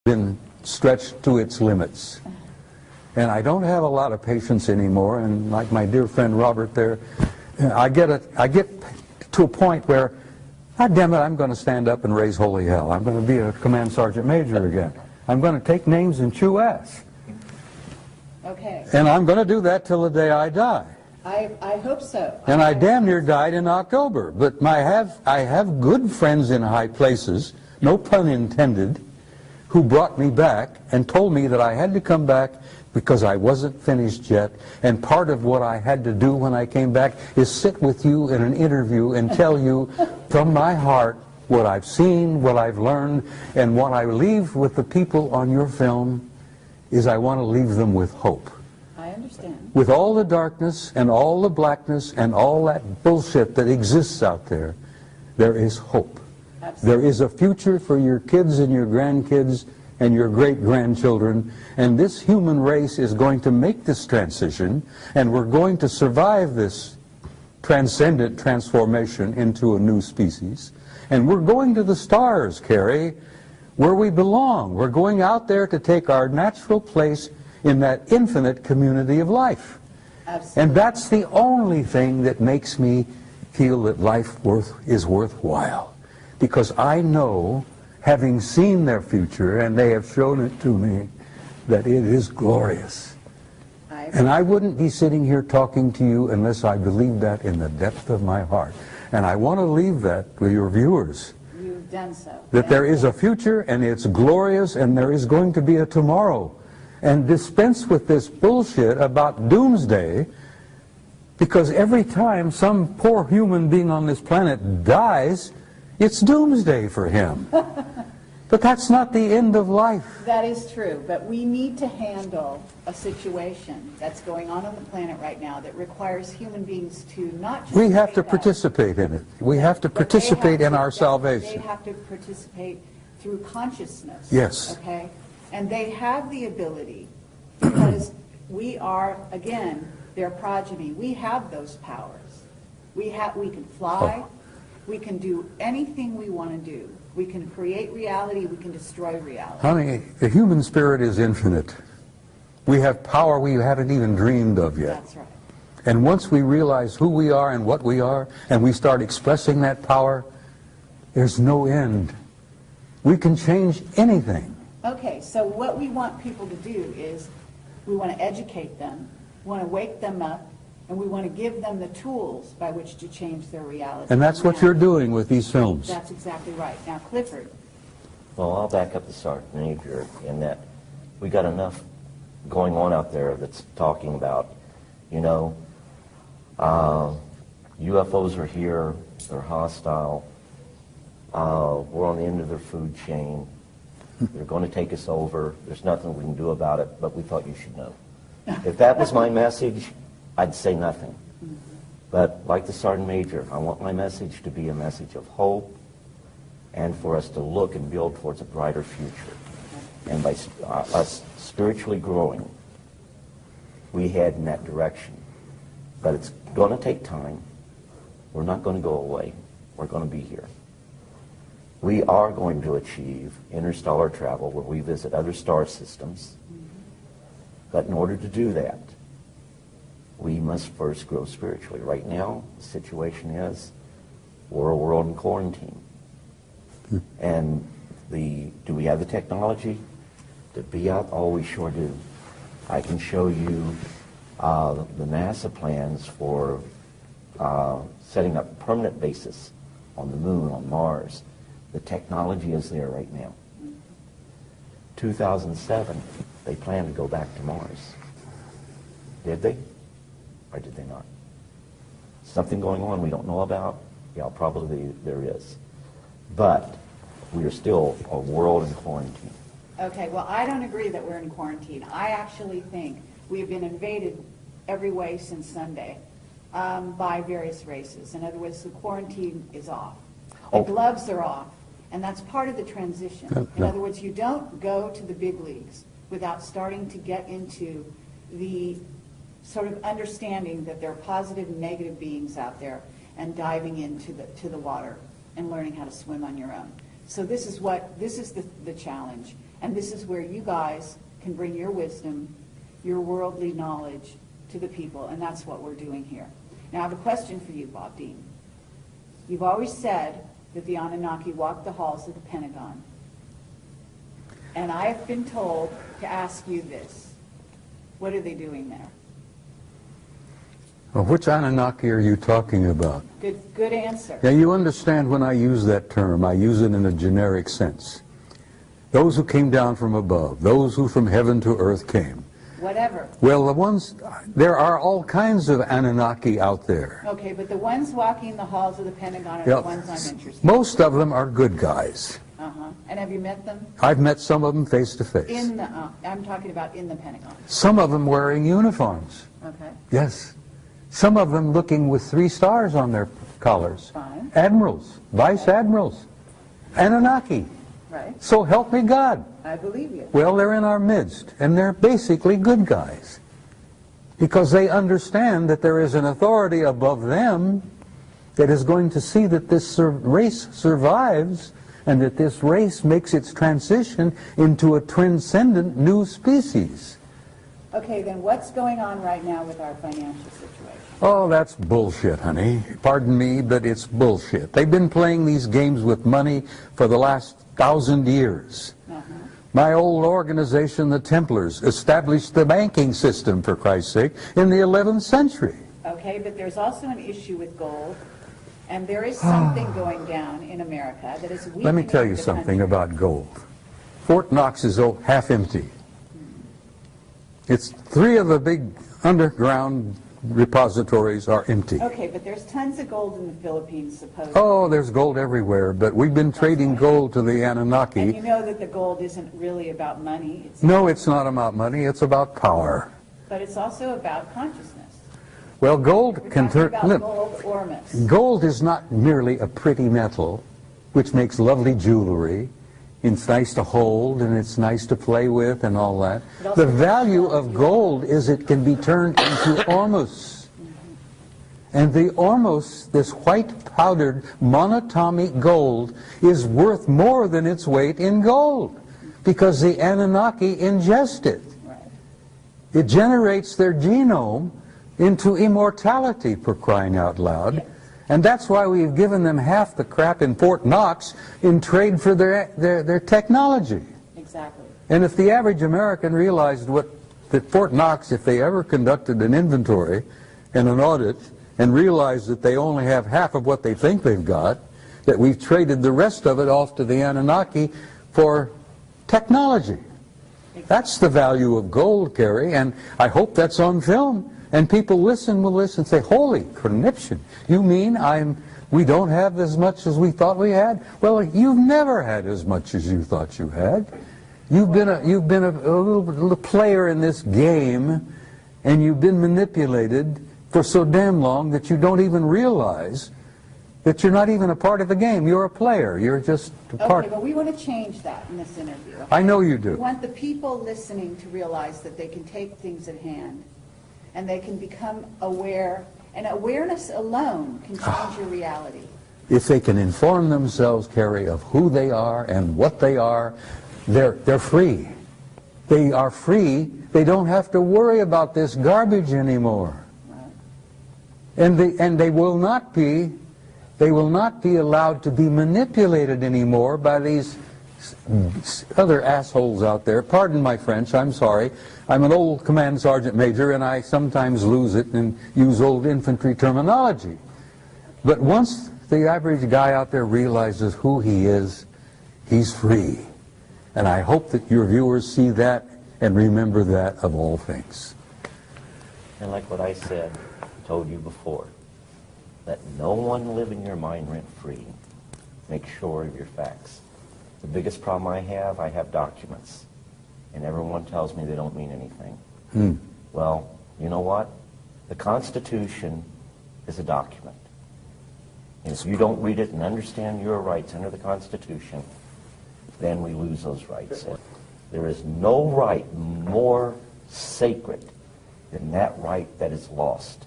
been stretched to its limits. And I don't have a lot of patience anymore, and like my dear friend Robert there, I get to a point where, God damn it, I'm going to stand up and raise holy hell. I'm going to be a command sergeant major again. I'm going to take names and chew ass. Okay. And I'm going to do that till the day I die. I hope so. And I damn near died in October. But I have good friends in high places, no pun intended, who brought me back and told me that I had to come back because I wasn't finished yet. And part of what I had to do when I came back is sit with you in an interview and tell you from my heart what I've seen, what I've learned, and what I leave with the people on your film is I want to leave them with hope. I understand. With all the darkness and all the blackness and all that bullshit that exists out there, there is hope. Absolutely. There is a future for your kids and your grandkids and your great-grandchildren, and this human race is going to make this transition, and we're going to survive this transcendent transformation into a new species. And we're going to the stars, Carrie, where we belong. We're going out there to take our natural place in that infinite community of life. Absolutely. And that's the only thing that makes me feel that life is worthwhile. Because I know, having seen their future, and they have shown it to me, that it is glorious. And I wouldn't be sitting here talking to you unless I believed that in the depth of my heart. And I want to leave that with your viewers. You've done so. That there is a future, and it's glorious, and there is going to be a tomorrow. And dispense with this bullshit about doomsday, because every time some poor human being on this planet dies, it's doomsday for him. But that's not the end of life. That is true, but we need to handle a situation that's going on the planet right now that requires human beings to not just... We have to participate in it. We have to participate in our salvation. They have to participate through consciousness. Yes. Okay? And they have the ability, because we are, again, their progeny. We have those powers. We can fly. We can do anything we want to do. We can create reality. We can destroy reality. Honey, the human spirit is infinite. We have power we haven't even dreamed of yet. That's right. And once we realize who we are and what we are, and we start expressing that power, there's no end. We can change anything. Okay, so what we want people to do is we want to educate them, we want to wake them up, and we want to give them the tools by which to change their reality. And that's what you're doing with these films. That's exactly right. Now, Clifford. Well, I'll back up the Sergeant Major in that we got enough going on out there that's talking about, you know, UFOs are here, they're hostile, we're on the end of their food chain, they're going to take us over, there's nothing we can do about it, but we thought you should know. If that was my message, I'd say nothing. But like the Sergeant Major, I want my message to be a message of hope and for us to look and build towards a brighter future. And by us spiritually growing, we head in that direction. But it's going to take time. We're not going to go away. We're going to be here. We are going to achieve interstellar travel where we visit other star systems. But in order to do that, we must first grow spiritually. Right now, the situation is we're a world in quarantine. And do we have the technology to be out? Oh, we sure do. I can show you the NASA plans for setting up a permanent bases on the moon, on Mars. The technology is there right now. 2007, they planned to go back to Mars. Did they? Or did they not? Something going on we don't know about? Yeah, probably there is. But we are still a world in quarantine. Okay, well, I don't agree that we're in quarantine. I actually think we have been invaded every way since Sunday by various races. In other words, the quarantine is off. The gloves are off, and that's part of the transition. In other words, you don't go to the big leagues without starting to get into the sort of understanding that there are positive and negative beings out there and diving into the water and learning how to swim on your own. So this is the challenge. And this is where you guys can bring your wisdom, your worldly knowledge to the people, and that's what we're doing here. Now I have a question for you, Bob Dean. You've always said that the Anunnaki walk the halls of the Pentagon. And I have been told to ask you this. What are they doing there? Well, which Anunnaki are you talking about? Good answer. Now, you understand when I use that term, I use it in a generic sense. Those who came down from above, those who from heaven to earth came. Whatever. Well, there are all kinds of Anunnaki out there. Okay, but the ones walking the halls of the Pentagon are the ones I'm interested in. Most of them are good guys. Uh-huh. And have you met them? I've met some of them face to face. I'm talking about in the Pentagon. Some of them wearing uniforms. Okay. Yes. Some of them looking with 3 stars on their collars. Fine. Admirals, vice admirals, Anunnaki. Right. So help me God. I believe you. Well, they're in our midst, and they're basically good guys. Because they understand that there is an authority above them that is going to see that this race survives, and that this race makes its transition into a transcendent new species. Okay, then what's going on right now with our financial situation? Oh, that's bullshit, honey. Pardon me, but it's bullshit. They've been playing these games with money for the last 1,000 years. My old organization, the Templars, established the banking system, for Christ's sake, in the 11th century. Okay, but there's also an issue with gold, and there is something going down in America that is weakening. Let me tell you the something country. about gold. Fort Knox is half empty. It's 3 of the big underground repositories are empty. Okay, but there's tons of gold in the Philippines, supposedly. Oh, there's gold everywhere, but we've been trading gold to the Anunnaki. And you know that the gold isn't really about money. No, it's not about money, it's about power. But it's also about consciousness. Well, gold We're can talking turn... about gold, Ormus. Gold is not merely a pretty metal, which makes lovely jewelry. It's nice to hold, and it's nice to play with, and all that. The value of gold is it can be turned into Ormus. And the Ormus, this white powdered monatomic gold, is worth more than its weight in gold, because the Anunnaki ingest it. It generates their genome into immortality, for crying out loud. And that's why we've given them half the crap in Fort Knox in trade for their technology. Exactly. And if the average American realized that Fort Knox, if they ever conducted an inventory and an audit and realized that they only have half of what they think they've got, that we've traded the rest of it off to the Anunnaki for technology. That's the value of gold, Carrie, and I hope that's on film. And people will listen and say, holy conniption, you mean we don't have as much as we thought we had? Well, you've never had as much as you thought you had. You've been a little player in this game, and you've been manipulated for so damn long that you don't even realize that you're not even a part of the game. You're a player. You're just a part. Okay, but we want to change that in this interview. Okay? I know you do. We want the people listening to realize that they can take things at hand, and they can become aware, and awareness alone can change your reality. If they can inform themselves, Carrie, of who they are and what they are, they're free. They are free. They don't have to worry about this garbage anymore. Right. And they will not be allowed to be manipulated anymore by these other assholes out there. Pardon my French, I'm sorry. I'm an old command sergeant major, and I sometimes lose it and use old infantry terminology. But once the average guy out there realizes who he is, he's free. And I hope that your viewers see that and remember that of all things. And like what I said, told you before, let no one live in your mind rent-free. Make sure of your facts. The biggest problem I have documents. And everyone tells me they don't mean anything. Well, you know what? The Constitution is a document. And if you don't read it and understand your rights under the Constitution, then we lose those rights. There is no right more sacred than that right that is lost.